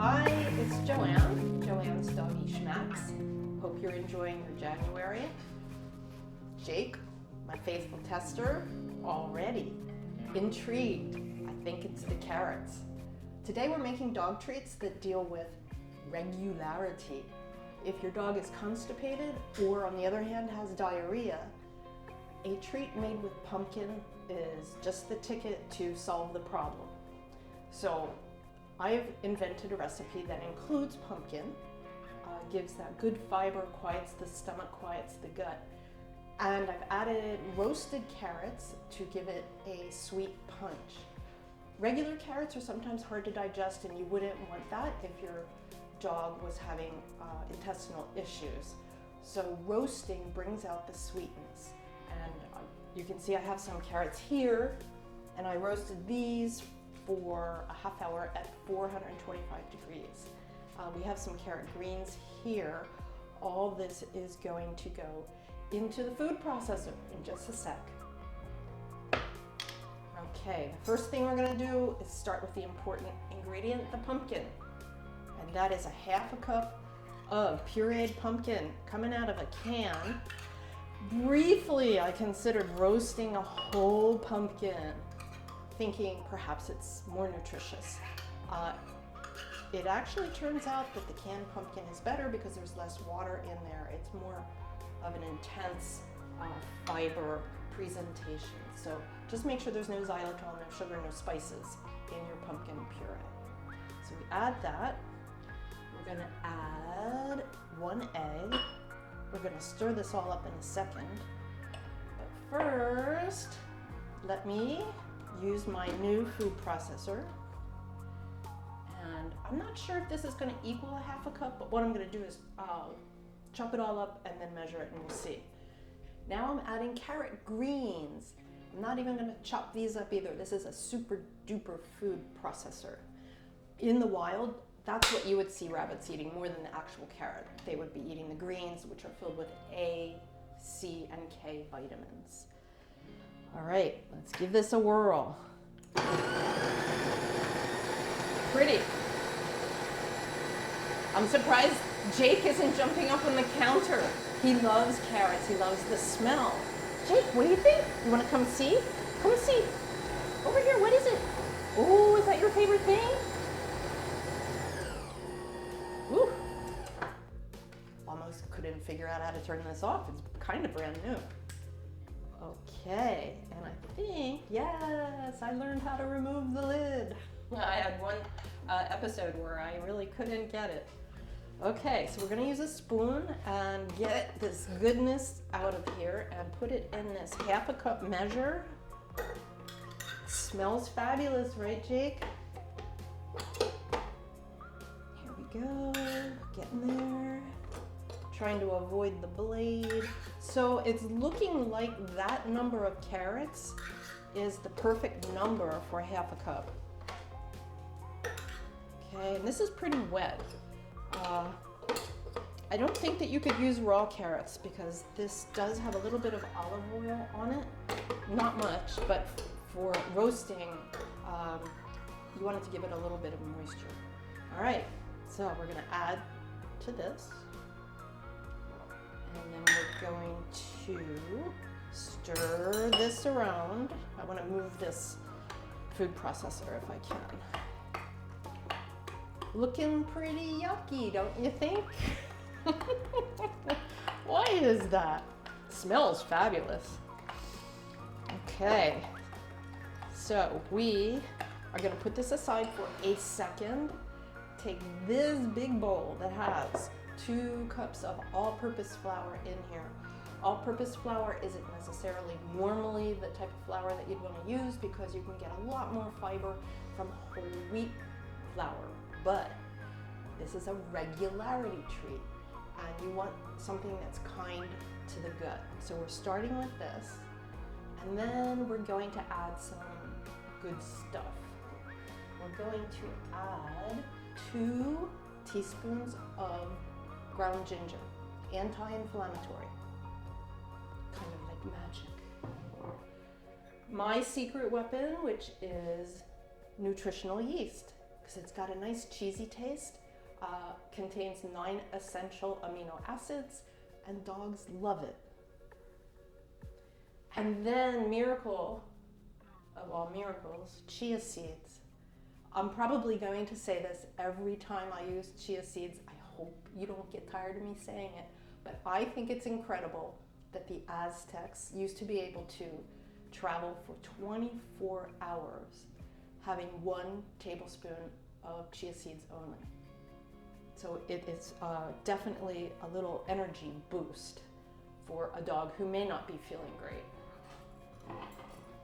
Hi, it's Joanne's Doggy Schmacks. Hope you're enjoying your January. Jake, my faithful tester, already intrigued. I think it's the carrots. Today we're making dog treats that deal with regularity. If your dog is constipated or on the other hand has diarrhea, a treat made with pumpkin is just the ticket to solve the problem. So I've invented a recipe that includes pumpkin, gives that good fiber, quiets the stomach, quiets the gut, and I've added roasted carrots to give it a sweet punch. Regular carrots are sometimes hard to digest, and you wouldn't want that if your dog was having intestinal issues. So roasting brings out the sweetness. And you can see I have some carrots here, and I roasted these for a half hour at 425 degrees. We have some carrot greens here. All this is going to go into the food processor in just a sec. Okay, the first thing we're gonna do is start with the important ingredient, the pumpkin. And that is a half a cup of pureed pumpkin coming out of a can. Briefly, I considered roasting a whole pumpkin, thinking perhaps it's more nutritious. It actually turns out that the canned pumpkin is better because there's less water in there. It's more of an intense fiber presentation. So just make sure there's no xylitol, no sugar, no spices in your pumpkin puree. So we add that. We're gonna add 1 egg. We're gonna stir this all up in a second. But first, let me use my new food processor. And I'm not sure if this is gonna equal a half a cup, but what I'm gonna do is chop it all up and then measure it and we'll see. Now I'm adding carrot greens. I'm not even gonna chop these up either. This is a super duper food processor. In the wild, that's what you would see rabbits eating more than the actual carrot. They would be eating the greens, which are filled with A, C, and K vitamins. All right, let's give this a whirl. Pretty. I'm surprised Jake isn't jumping up on the counter. He loves carrots, he loves the smell. Jake, what do you think? You wanna come see? Come see. Over here, what is it? Oh, is that your favorite thing? Woo. Almost couldn't figure out how to turn this off. It's kind of brand new. Okay, and I think, yes, I learned how to remove the lid. I had one episode where I really couldn't get it. Okay, so we're gonna use a spoon and get this goodness out of here and put it in this half a cup measure. Smells fabulous, right, Jake? Here we go, getting there. Trying to avoid the blade. So it's looking like that number of carrots is the perfect number for half a cup. Okay, and this is pretty wet. I don't think that you could use raw carrots because this does have a little bit of olive oil on it. Not much, but for roasting, you want it to give it a little bit of moisture. All right, so we're gonna add to this. And then we're going to stir this around. I want to move this food processor if I can. Looking pretty yucky, don't you think? Why is that? Smells fabulous. Okay, so we are going to put this aside for a second. Take this big bowl that has 2 cups of all-purpose flour in here. All-purpose flour isn't necessarily normally the type of flour that you'd want to use because you can get a lot more fiber from whole wheat flour, but this is a regularity treat and you want something that's kind to the gut. So we're starting with this and then we're going to add some good stuff. We're going to add 2 teaspoons of ground ginger, anti-inflammatory, kind of like magic. My secret weapon, which is nutritional yeast. because it's got a nice cheesy taste, contains 9 essential amino acids, and dogs love it. And then miracle of all miracles, chia seeds. I'm probably going to say this every time I use chia seeds. I hope you don't get tired of me saying it, but I think it's incredible that the Aztecs used to be able to travel for 24 hours having 1 tablespoon of chia seeds only. So it is definitely a little energy boost for a dog who may not be feeling great.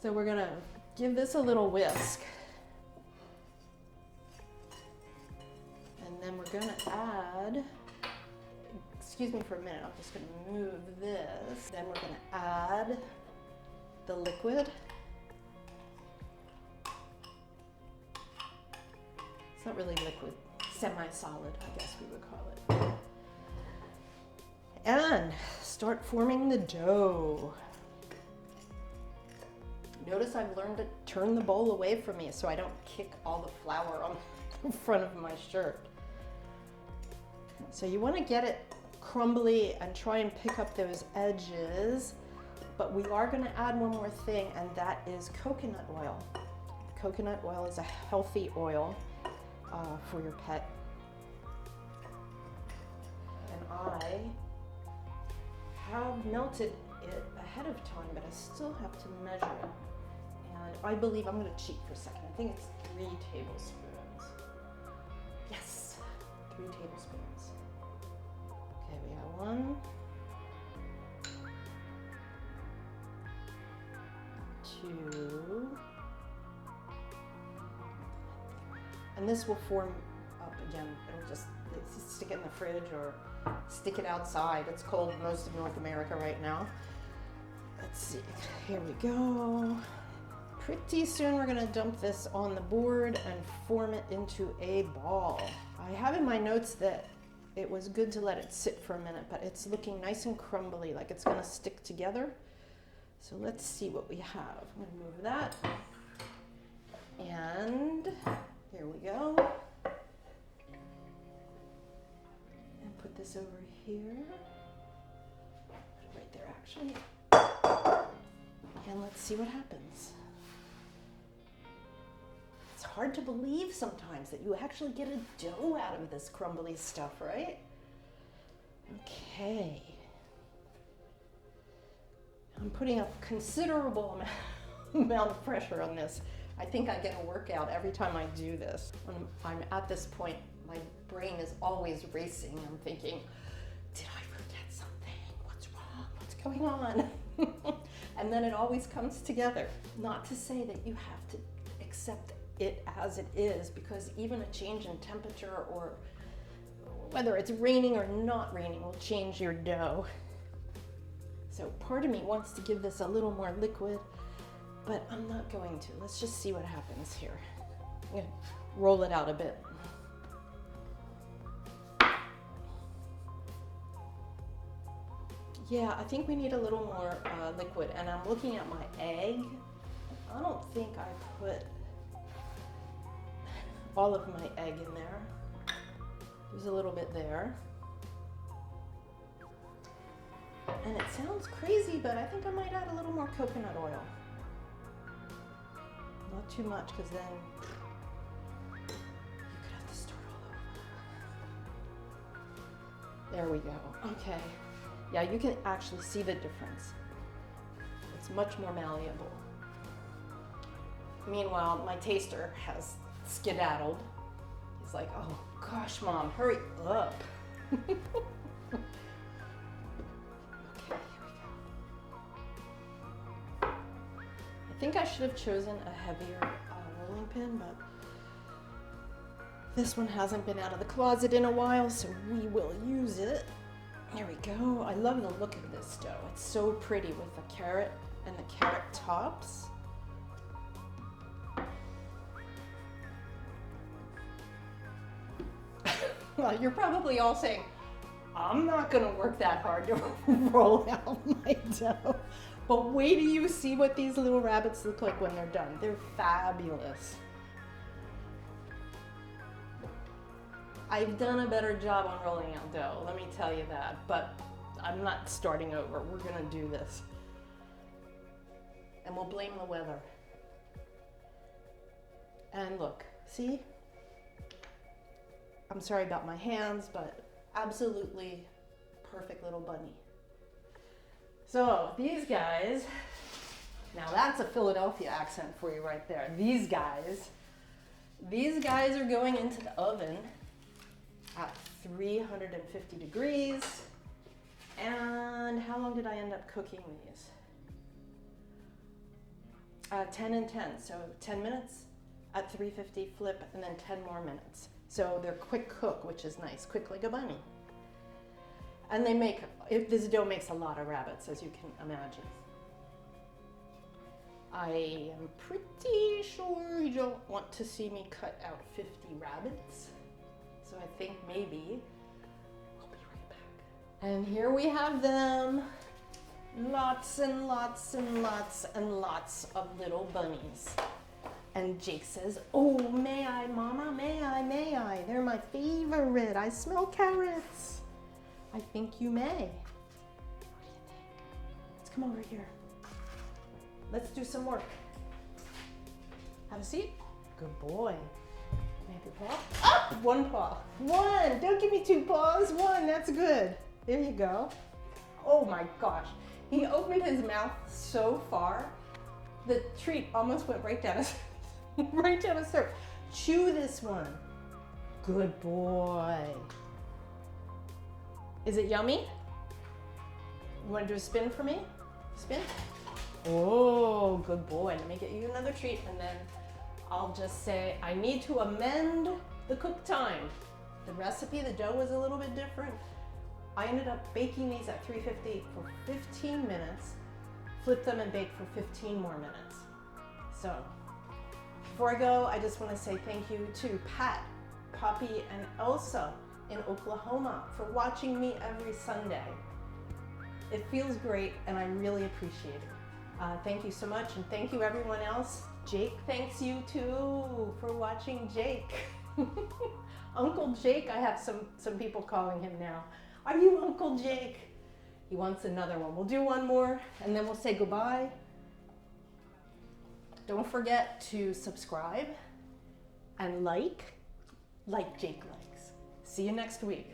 So we're gonna give this a little whisk. And then we're gonna add, excuse me for a minute, I'm just gonna move this. Then we're gonna add the liquid. It's not really liquid, semi-solid, I guess we would call it. And start forming the dough. Notice I've learned to turn the bowl away from me so I don't kick all the flour on the front of my shirt. So you want to get it crumbly and try and pick up those edges, but we are going to add one more thing, and that is coconut oil. Coconut oil is a healthy oil for your pet. And I have melted it ahead of time, but I still have to measure it. And I believe, I'm going to cheat for a second, I think it's 3 tablespoons. Yes, 3 tablespoons. Okay, we got 1, 2, and this will form up again. It'll just stick it in the fridge or stick it outside. It's cold in most of North America right now. Let's see, here we go. Pretty soon we're gonna dump this on the board and form it into a ball. I have in my notes that it was good to let it sit for a minute, but it's looking nice and crumbly, like it's gonna stick together. So let's see what we have. I'm gonna move that. And here we go. And put this over here. Right there, actually. And let's see what happens. It's hard to believe sometimes that you actually get a dough out of this crumbly stuff, right? Okay. I'm putting a considerable amount of pressure on this. I think I get a workout every time I do this. When I'm at this point, my brain is always racing. I'm thinking, did I forget something? What's wrong? What's going on? And then it always comes together. Not to say that you have to accept it as it is, because even a change in temperature, or whether it's raining or not raining, will change your dough. So part of me wants to give this a little more liquid, but I'm not going to. Let's just see what happens here. I'm gonna roll it out a bit. Yeah, I think we need a little more liquid, and I'm looking at my egg. I don't think I put all of my egg in there. There's a little bit there. And it sounds crazy, but I think I might add a little more coconut oil. Not too much, because then you could have to start all over. There we go. Okay. Yeah, you can actually see the difference. It's much more malleable. Meanwhile, my taster has skedaddled. He's like, oh gosh, Mom, hurry up. Okay, here we go. I think I should have chosen a heavier rolling pin, but this one hasn't been out of the closet in a while, so we will use it. There we go. I love the look of this dough. It's so pretty with the carrot and the carrot tops. Well, you're probably all saying, I'm not gonna work that hard to roll out my dough. But wait till you see what these little rabbits look like when they're done. They're fabulous. I've done a better job on rolling out dough, let me tell you that, but I'm not starting over. We're gonna do this. And we'll blame the weather. And look, see? I'm sorry about my hands, but absolutely perfect little bunny. So these guys, now that's a Philadelphia accent for you right there. These guys are going into the oven at 350 degrees. And how long did I end up cooking these? 10 and 10, so 10 minutes at 350, flip, and then 10 more minutes. So they're quick cook, which is nice, quick like a bunny. And this dough makes a lot of rabbits, as you can imagine. I am pretty sure you don't want to see me cut out 50 rabbits. So I think maybe I'll be right back. And here we have them. Lots and lots and lots and lots of little bunnies. And Jake says, oh, may I, Mama? May I, may I? They're my favorite. I smell carrots. I think you may. What do you think? Let's come over here. Let's do some work. Have a seat. Good boy. Make your paw. Up! One paw. One. Don't give me two paws. One. That's good. There you go. Oh my gosh. He opened his mouth so far, the treat almost went right down his throat. Chew this one. Good boy. Is it yummy? You want to do a spin for me? Spin? Oh, good boy. Let me get you another treat, and then I'll just say I need to amend the cook time. The recipe, the dough was a little bit different. I ended up baking these at 350 for 15 minutes, flip them and bake for 15 more minutes. So before I go, I just want to say thank you to Pat, Poppy, and Elsa in Oklahoma for watching me every Sunday. It feels great and I really appreciate it. Thank you so much, and thank you everyone else. Jake thanks you too for watching Jake. Uncle Jake, I have some people calling him now. Are you Uncle Jake? He wants another one. We'll do one more and then we'll say goodbye. Don't forget to subscribe and like Jake likes. See you next week.